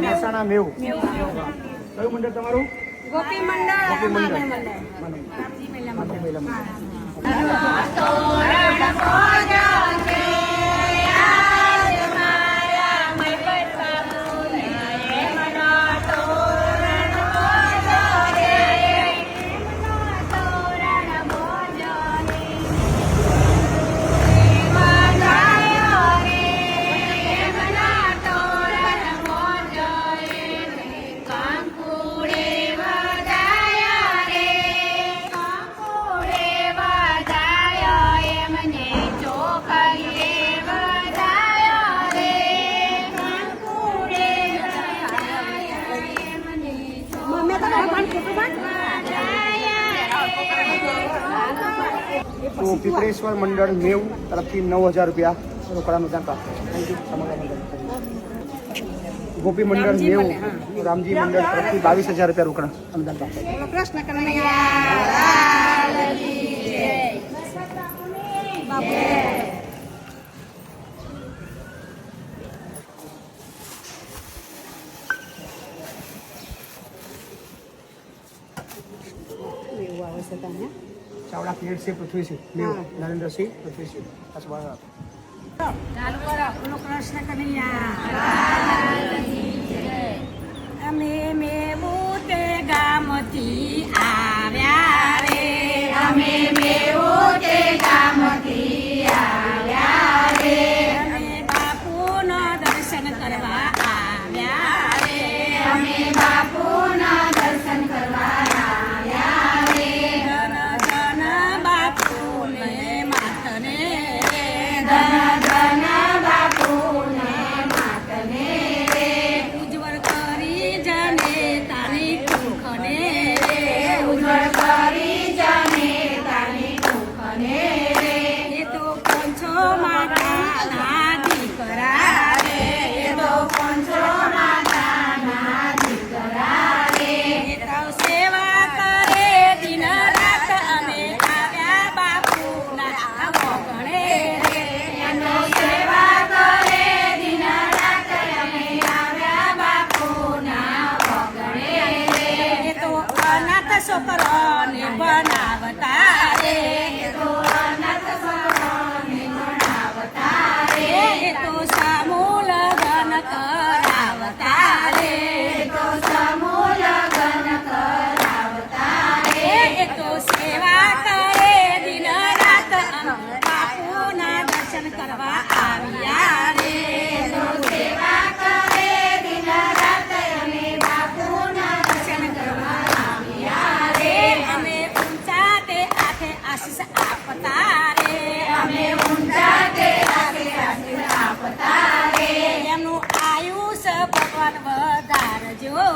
મહેસાણા મેવ. કયું મંડળ તમારું? ગોપી મંડળ. ગોપી મંડળ. તો પીપળેશ્વર મંડળ મેવ તરફથી 9,000 રૂપિયા રોકડાનું દાન પ્રાપ્ત. Thank you. ગોપી મંડળ મેવ રામજી મંડળ તરફથી 22,000 રૂપિયા રોકડા અનુદાન પ્રાપ્ત. કૃષ્ણ ચાવડા પીરિયડ છે પૃથ્વીસિંહ મેવ નરેન્દ્રસિંહ પૃથ્વીસિંહ કૃષ્ણ કનૈયા. અમે મેવું તે ગામથી આવ્યા રે. અમે મેવું તે ગામથી આવ્યા રે. અમે બાપુના દર્શન કરવા આવ્યા રે. અમે બાપુના દર્શન કરવા આવ્યા રે. ધન ધન બાપુને માતને રે. ધન ધન બાપુને માતને રે. ઉજ્જવળ કરી જને તારી કુખને રે. ઉજ્જવળ કરી જને તારી કુખને રે. એ તો પંચો માતાના દીકરા રે. એ તો પંચો માતાના દીકરા રે. એ તો સેવા કરે દિન રાત અમે આવ્યા બાપુના વગણે રે. એનો સેવા કરે દિન રાત અમે આવ્યા બાપુના વગણે રે. એ તો અનાથ છોકરોને બનાવતા રે. એ તો અનાથ છોકરોને બનાવતા રે. એ તો સમૂહ લગ્ન કરાવતા રે. એ તો સમૂહ લગ્ન કરાવતા રે. એ તો સેવા કરે દિન રાત અમે બાપુના દર્શન કરવા આવ્યા રે. એ તો સેવા કરે દિન રાત અમે બાપુના દર્શન કરવા આવ્યા રે. અમે ઊંચા તે હાથે આશીષ આપતા રે. અમે ઊંચા તે હાથે આશીષ આપતા રે. એમનું આયુષ્ય ભગવાન વધારજો